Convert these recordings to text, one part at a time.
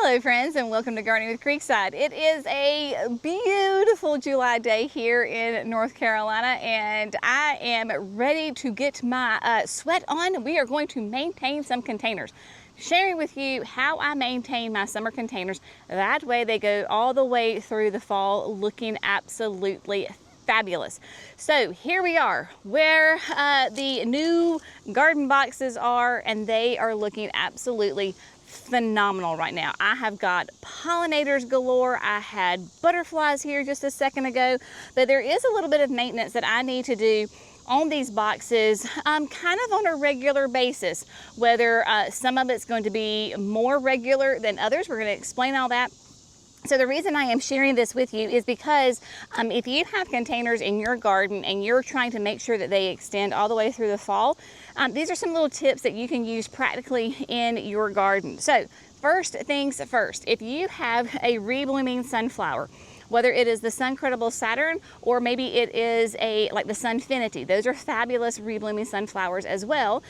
Hello friends, and welcome to Gardening with Creekside. It is a beautiful July day here in North Carolina, and I am ready to get my sweat on. We are going to maintain some containers, sharing with you how I maintain my summer containers. That way they go all the way through the fall looking absolutely fabulous. So here we are where the new garden boxes are, and they are looking absolutely phenomenal right now. I have got pollinators galore. I had butterflies here just a second ago, but there is a little bit of maintenance that I need to do on these boxes kind of on a regular basis, whether some of it's going to be more regular than others. We're going to explain all that. So the reason I am sharing this with you is because if you have containers in your garden and you're trying to make sure that they extend all the way through the fall, these are some little tips that you can use practically in your garden. So first things first, if you have a reblooming sunflower, whether it is the Suncredible Saturn or maybe it is like the Sunfinity, those are fabulous reblooming sunflowers as well.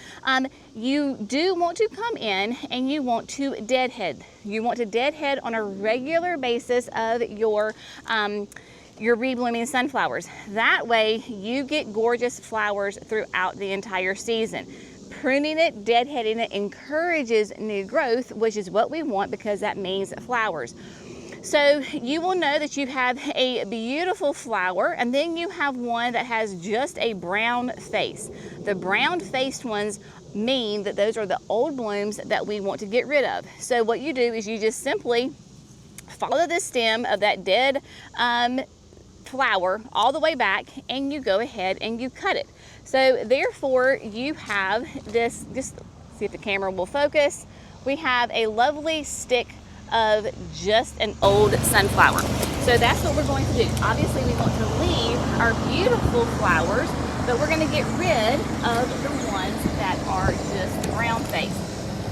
You do want to come in and you want to deadhead. You want to deadhead on a regular basis of your reblooming sunflowers. That way you get gorgeous flowers throughout the entire season. Pruning it, deadheading it encourages new growth, which is what we want because that means flowers. So you will know that you have a beautiful flower, and then you have one that has just a brown face. The brown faced ones mean that those are the old blooms that we want to get rid of. So what you do is you just simply follow the stem of that dead flower all the way back, and you go ahead and you cut it. So therefore you have this, just see if the camera will focus, we have a lovely stick of just an old sunflower. So that's what we're going to do. Obviously we want to leave our beautiful flowers, but we're going to get rid of the ones that are just brown faced.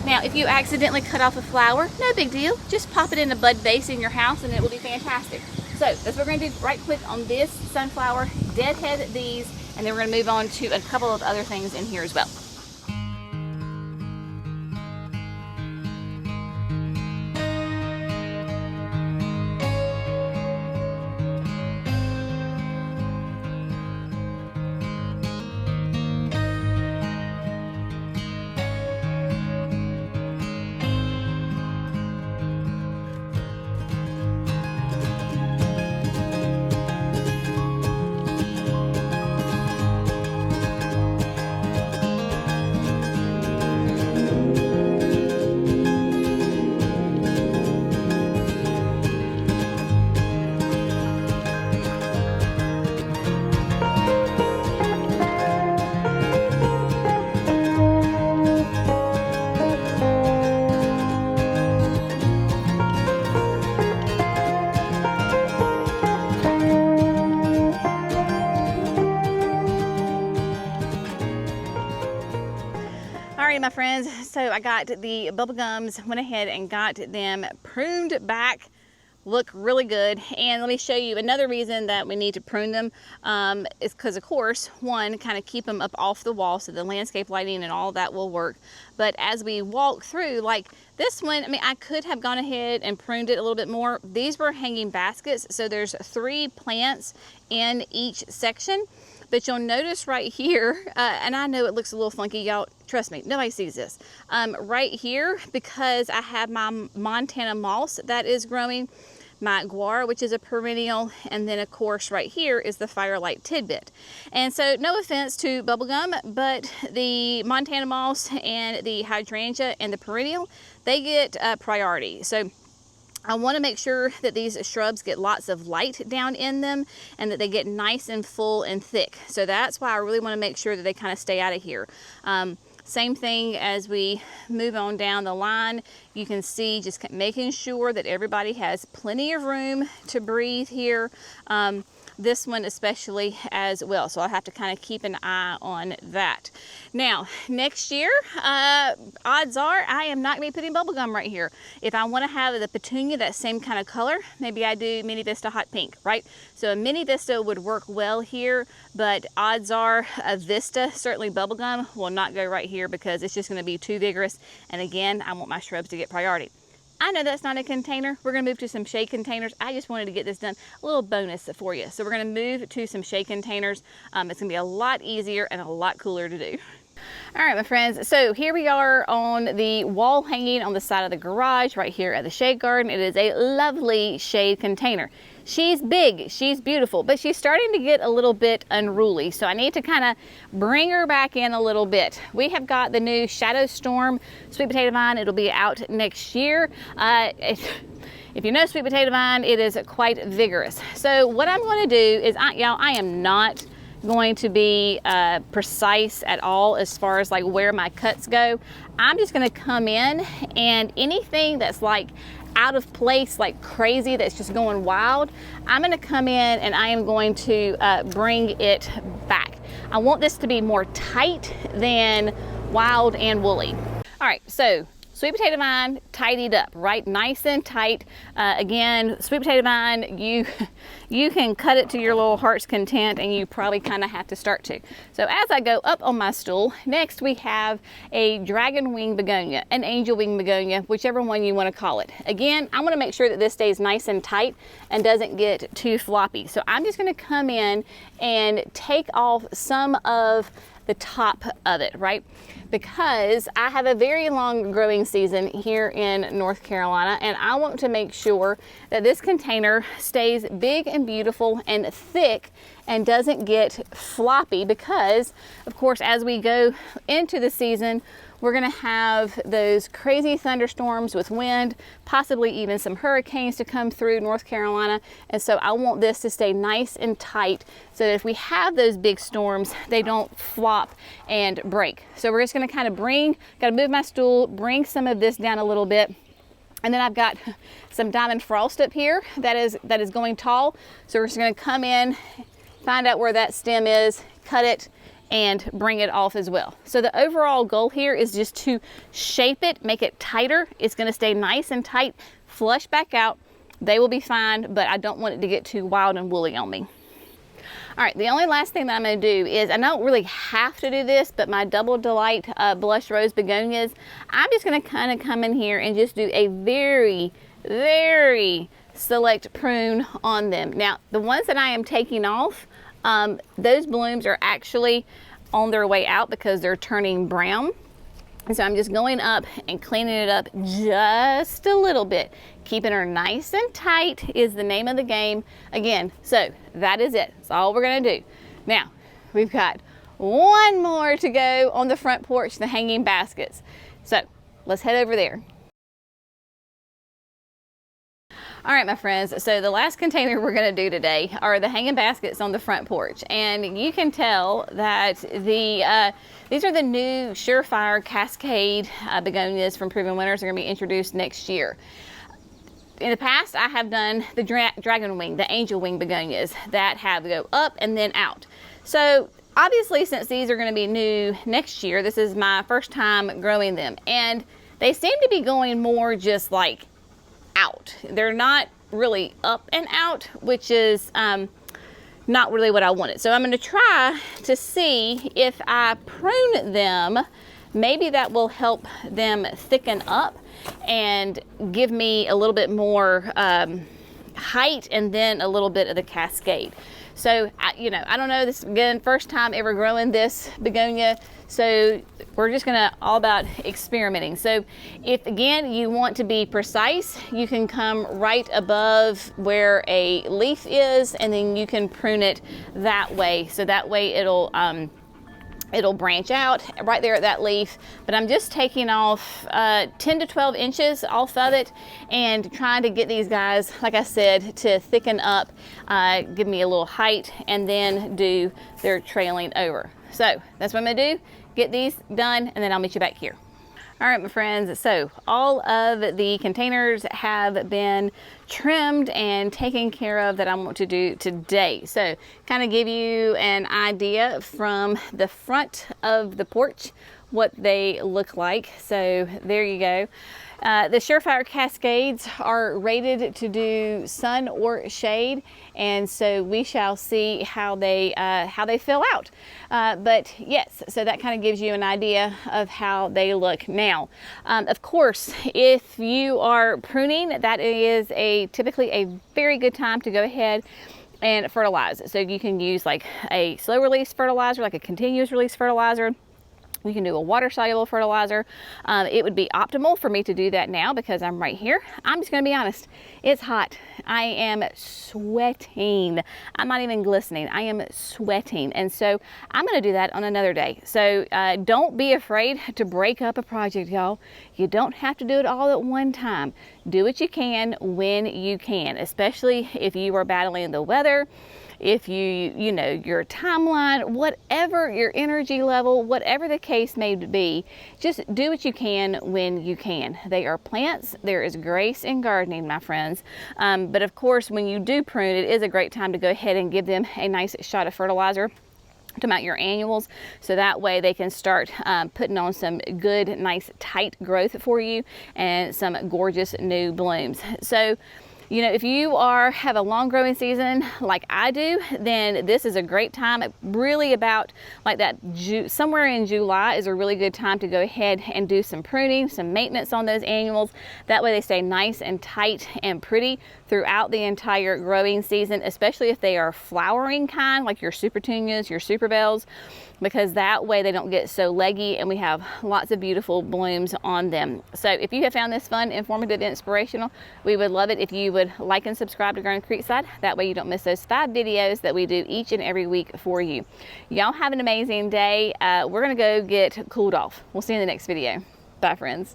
Now if you accidentally cut off a flower, no big deal, just pop it in a bud vase in your house and it will be fantastic. So that's what we're going to do right quick on this sunflower, deadhead these, and then we're going to move on to a couple of other things in here as well. My friends, so I got the bubble gums, went ahead and got them pruned back, look really good. And let me show you another reason that we need to prune them is because, of course, one, kind of keep them up off the wall so the landscape lighting and all that will work. But as we walk through, like this one, I mean, I could have gone ahead and pruned it a little bit more. These were hanging baskets, so there's 3 plants in each section. But you'll notice right here, and I know it looks a little funky, y'all, trust me, nobody sees this. Right here, because I have my Montana moss that is growing, my guar, which is a perennial, and then of course right here is the firelight tidbit. And so no offense to bubblegum, but the Montana moss and the hydrangea and the perennial, they get priority. So I want to make sure that these shrubs get lots of light down in them and that they get nice and full and thick. So that's why I really want to make sure that they kind of stay out of here. Same thing as we move on down the line. You can see just making sure that everybody has plenty of room to breathe here. This one especially as well. So I'll have to kind of keep an eye on that. Now, next year, odds are I am not going to be putting bubble gum right here. If I want to have the petunia that same kind of color, maybe I do Mini Vista Hot Pink, right? So a Mini Vista would work well here, but odds are a Vista, certainly bubble gum, will not go right here because it's just going to be too vigorous. And again, I want my shrubs to get priority. I know that's not a container. We're gonna move to some shade containers. I just wanted to get this done, a little bonus for you. So we're gonna move to some shade containers. It's gonna be a lot easier and a lot cooler to do. All right, my friends, so here we are on the wall hanging on the side of the garage right here at the shade garden. It is a lovely shade container. She's big, she's beautiful, but she's starting to get a little bit unruly. So I need to kind of bring her back in a little bit. We have got the new Shadow Storm sweet potato vine. It'll be out next year. If you know sweet potato vine, it is quite vigorous. So what I'm going to do is, y'all, I am not going to be precise at all as far as like where my cuts go. I'm just going to come in, and anything that's like out of place, like crazy, that's just going wild, I'm going to come in and I am going to bring it back. I want this to be more tight than wild and woolly. All right, so sweet potato vine tidied up, right? Nice and tight. Again, sweet potato vine, you can cut it to your little heart's content, and you probably kind of have to start to. So as I go up on my stool, next we have a dragon wing begonia, an angel wing begonia, whichever one you want to call it. Again, I want to make sure that this stays nice and tight and doesn't get too floppy. So I'm just going to come in and take off some of the top of it, right? Because I have a very long growing season here in North Carolina, and I want to make sure that this container stays big and beautiful and thick and doesn't get floppy, because of course as we go into the season, we're going to have those crazy thunderstorms with wind, possibly even some hurricanes to come through North Carolina. And so I want this to stay nice and tight so that if we have those big storms, they don't flop and break. So we're just going to kind of got to move my stool, bring some of this down a little bit. And then I've got some diamond frost up here that is going tall. So we're just going to come in, find out where that stem is, cut it, and bring it off as well. So the overall goal here is just to shape it, make it tighter. It's going to stay nice and tight, flush back out. They will be fine, but I don't want it to get too wild and woolly on me. All right, the only last thing that I'm going to do is, I don't really have to do this, but my Double Delight blush rose begonias, I'm just going to kind of come in here and just do a very, very select prune on them. Now, the ones that I am taking off, those blooms are actually on their way out because they're turning brown. And so I'm just going up and cleaning it up just a little bit. Keeping her nice and tight is the name of the game. Again, so that is it. That's all we're gonna do. Now, we've got one more to go on the front porch, the hanging baskets. So let's head over there. All right, my friends, so the last container we're going to do today are the hanging baskets on the front porch. And you can tell that these are the new Surefire Cascade begonias from Proven Winners. They're going to be introduced next year. In the past, I have done the dragon wing, the angel wing begonias that have to go up and then out. So obviously, since these are going to be new next year, this is my first time growing them. And they seem to be going more just like out. They're not really up and out, which is not really what I wanted. So I'm going to try to see if I prune them, maybe that will help them thicken up and give me a little bit more height, and then a little bit of the cascade. So I don't know, this again, first time ever growing this begonia, so we're just gonna all about experimenting. So if again you want to be precise, you can come right above where a leaf is, and then you can prune it that way. So that way it'll branch out right there at that leaf. But I'm just taking off 10 to 12 inches off of it and trying to get these guys, like I said, to thicken up, give me a little height, and then do their trailing over. So that's what I'm gonna do, get these done, and then I'll meet you back here. All right, my friends, so all of the containers have been trimmed and taken care of that I want to do today. So kind of give you an idea from the front of the porch what they look like. So there you go. The Surefire Cascades are rated to do sun or shade, and so we shall see how they fill out. But yes, so that kind of gives you an idea of how they look. Now, of course, if you are pruning, that is typically a very good time to go ahead and fertilize. So you can use like a slow release fertilizer, like a continuous release fertilizer. You can do a water-soluble fertilizer. It would be optimal for me to do that now because I'm right here. I'm just gonna be honest, it's hot. I am sweating. I'm not even glistening, I am sweating. And so I'm gonna do that on another day. So don't be afraid to break up a project, y'all. You don't have to do it all at one time. Do what you can when you can, especially if you are battling the weather, if you know, your timeline, whatever your energy level, whatever the case may be, just do what you can when you can. They are plants. There is grace in gardening, my friends. But of course, when you do prune, it is a great time to go ahead and give them a nice shot of fertilizer to mount your annuals, so that way they can start putting on some good, nice, tight growth for you and some gorgeous new blooms. So, you know, if you have a long growing season like I do, then this is a great time. Really about like that somewhere in July is a really good time to go ahead and do some pruning, some maintenance on those annuals. That way they stay nice and tight and pretty throughout the entire growing season, especially if they are flowering kind, like your super petunias, your super bells, because that way they don't get so leggy and we have lots of beautiful blooms on them. So if you have found this fun, informative, inspirational, we would love it if you would like and subscribe to Growing Creekside. That way you don't miss those 5 videos that we do each and every week for you. Y'all have an amazing day. We're gonna go get cooled off. We'll see you in the next video. Bye, friends.